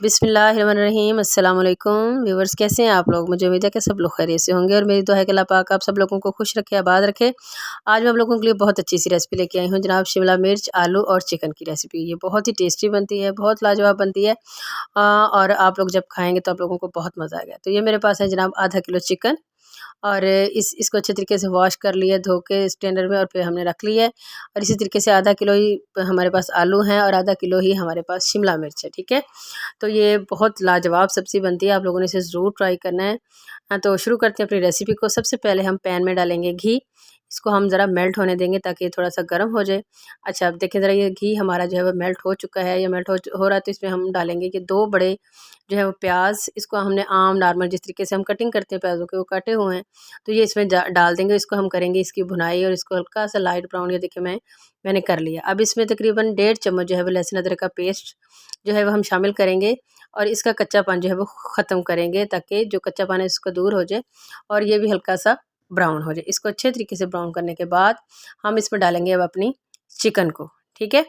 बिस्मिल्लाहिर्रहमानिर्रहीम। अस्सलाम वालेकुम व्यूवर्स, कैसे हैं आप लोग। मुझे उम्मीद है कि सब लोग खैरियत से होंगे और मेरी दुआ है कि अल्लाह पाक आप सब लोगों को खुश रखे, आबाद रखे। आज मैं आप लोगों के लिए बहुत अच्छी सी रेसिपी लेके आई हूँ जनाब, शिमला मिर्च आलू और चिकन की रेसिपी। ये बहुत ही टेस्टी बनती है, बहुत लाजवाब बनती है और आप लोग जब खाएँगे तो आप लोगों को बहुत मज़ा आएगा। तो ये मेरे पास है जनाब आधा किलो चिकन और इसको अच्छे तरीके से वॉश कर लिया, धो के स्टैंडर में, और फिर हमने रख लिया है। और इसी तरीके से आधा किलो ही हमारे पास आलू हैं और आधा किलो ही हमारे पास शिमला मिर्च है, ठीक है। तो ये बहुत लाजवाब सब्ज़ी बनती है, आप लोगों ने इसे ज़रूर ट्राई करना है। हाँ, तो शुरू करते हैं अपनी रेसिपी को। सबसे पहले हम पैन में डालेंगे घी। इसको हम ज़रा मेल्ट होने देंगे ताकि ये थोड़ा-सा गर्म हो जाए। अच्छा, अब देखिए ज़रा, ये घी हमारा जो है वो मेल्ट हो चुका है, या मेल्ट हो रहा है। तो इसमें हम डालेंगे कि 2 बड़े जो है वो प्याज़, इसको हमने आम नॉर्मल जिस तरीके से हम कटिंग करते हैं प्याज़ों के, वो कटे हुए हैं। तो ये इसमें डाल देंगे। इसको हम करेंगे इसकी भुनाई और इसको हल्का-सा लाइट ब्राउन, ये देखिए मैंने कर लिया। अब इसमें तकरीबन 1.5 चम्मच जो है वो लहसुन अदरक का पेस्ट जो है वो हम शामिल करेंगे और इसका कच्चापन जो है वो ख़त्म करेंगे ताकि जो कच्चापन है इसको दूर हो जाए और ये भी हल्का-सा ब्राउन हो जाए। इसको अच्छे तरीके से ब्राउन करने के बाद हम इसमें डालेंगे अब अपनी चिकन को, ठीक है।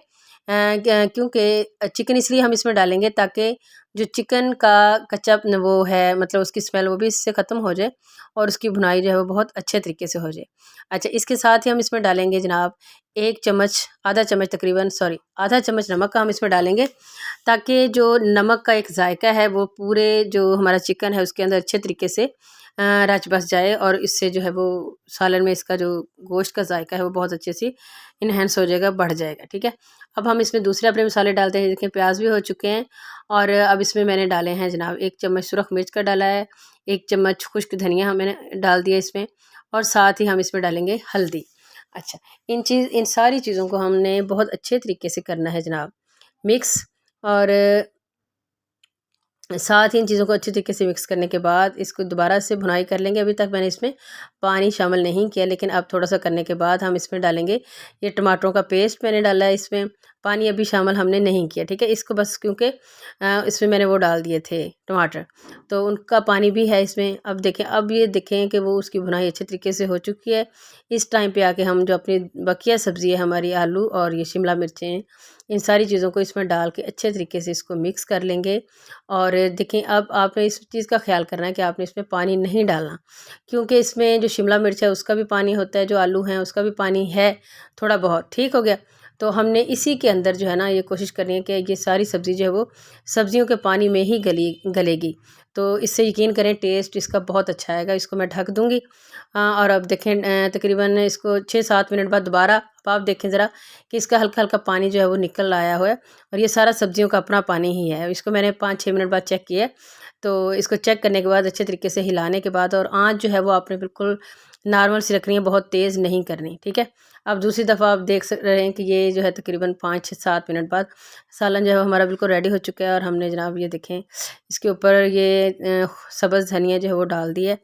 क्योंकि चिकन इसलिए हम इसमें डालेंगे ताकि जो चिकन का कच्चा वो है, मतलब उसकी स्मेल वो भी इससे ख़त्म हो जाए और उसकी भुनाई जो है वो बहुत अच्छे तरीके से हो जाए। अच्छा, इसके साथ ही हम इसमें डालेंगे जनाब 1 चम्मच, आधा चम्मच तकरीबन, सॉरी आधा चम्मच नमक का हम इसमें डालेंगे ताकि जो नमक का एक जायका है वो पूरे जो हमारा चिकन है उसके अंदर अच्छे तरीके से रच बस जाए और इससे जो है वो सालन में इसका जो गोश्त का जायका है वो बहुत अच्छे से इन्हेंस हो जाएगा, बढ़ जाएगा, ठीक है। अब हम इसमें दूसरे अपने मसाले डालते हैं। देखिए प्याज भी हो चुके हैं और अब इसमें मैंने डाले हैं जनाब 1 चम्मच सुरख मिर्च का डाला है, 1 चम्मच खुश्क धनिया मैंने डाल दिया इसमें और साथ ही हम इसमें डालेंगे हल्दी। अच्छा, इन सारी चीज़ों को हमने बहुत अच्छे तरीके से करना है जनाब मिक्स, और साथ ही इन चीज़ों को अच्छी तरीके से मिक्स करने के बाद इसको दोबारा से भुनाई कर लेंगे। अभी तक मैंने इसमें पानी शामिल नहीं किया, लेकिन अब थोड़ा-सा करने के बाद हम इसमें डालेंगे ये टमाटरों का पेस्ट मैंने डाला है इसमें, पानी अभी शामिल हमने नहीं किया, ठीक है। इसको बस क्योंकि इसमें मैंने वो डाल दिए थे टमाटर, तो उनका पानी भी है इसमें। अब देखें, अब ये देखें कि वो उसकी भुनाई अच्छे तरीके से हो चुकी है। इस टाइम पे आके हम जो अपनी बकिया सब्ज़ी है हमारी, आलू और ये शिमला मिर्चें, इन सारी चीज़ों को इसमें डाल के अच्छे तरीके से इसको मिक्स कर लेंगे। और देखें, अब आपने इस चीज़ का ख़्याल करना है कि आपने इसमें पानी नहीं डालना, क्योंकि इसमें जो शिमला मिर्च है उसका भी पानी होता है, जो आलू हैं उसका भी पानी है थोड़ा बहुत, ठीक हो गया। तो हमने इसी के अंदर जो है ना ये कोशिश करनी है कि ये सारी सब्ज़ी जो है वो सब्ज़ियों के पानी में ही गलेगी। तो इससे यकीन करें टेस्ट इसका बहुत अच्छा आएगा। इसको मैं ढक दूँगी और अब देखें तकरीबन इसको 6-7 मिनट बाद दोबारा अब आप देखें ज़रा कि इसका हल्का-हल्का पानी जो है वो निकल आया हुआ है और ये सारा सब्ज़ियों का अपना पानी ही है। इसको मैंने 5-6 मिनट बाद चेक किया है, तो इसको चेक करने के बाद अच्छे तरीके से हिलाने के बाद, और आँच जो है वो आपने बिल्कुल नॉर्मल सी रखनी है, बहुत तेज़ नहीं करनी, ठीक है। अब दूसरी दफ़ा आप देख रहे हैं कि ये जो है तकरीबन 5-7 मिनट बाद सालन जो है हमारा बिल्कुल रेडी हो चुका है और हमने जनाब ये देखें इसके ऊपर ये सब्ज़ धनिया जो है वो डाल दी है।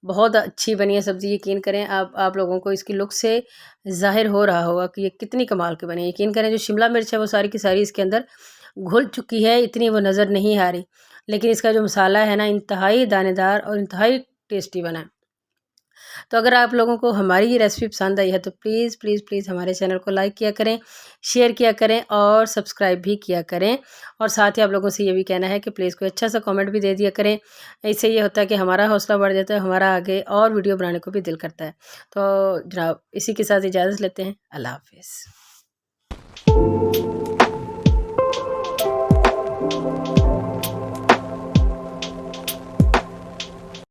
बहुत अच्छी बनी है सब्ज़ी, यकीन करें आप लोगों को इसकी लुक से ज़ाहिर हो रहा होगा कि ये कितनी कमाल की बनी है। यकीन करें, जो शिमला मिर्च है वो सारी की सारी इसके अंदर घुल चुकी है, इतनी वो नज़र नहीं आ रही, लेकिन इसका जो मसाला है ना इंतहाई दानेदार और इंतहाई टेस्टी बना है। तो अगर आप लोगों को हमारी ये रेसिपी पसंद आई है तो प्लीज़ प्लीज़ प्लीज़ हमारे चैनल को लाइक किया करें, शेयर किया करें और सब्सक्राइब भी किया करें। और साथ ही आप लोगों से ये भी कहना है कि प्लीज़ कोई अच्छा सा कमेंट भी दे दिया करें। इससे ये होता है कि हमारा हौसला बढ़ जाता है, हमारा आगे और वीडियो बनाने को भी दिल करता है। तो जनाब इसी के साथ इजाज़त लेते हैं। अल्लाह हाफ़िज़।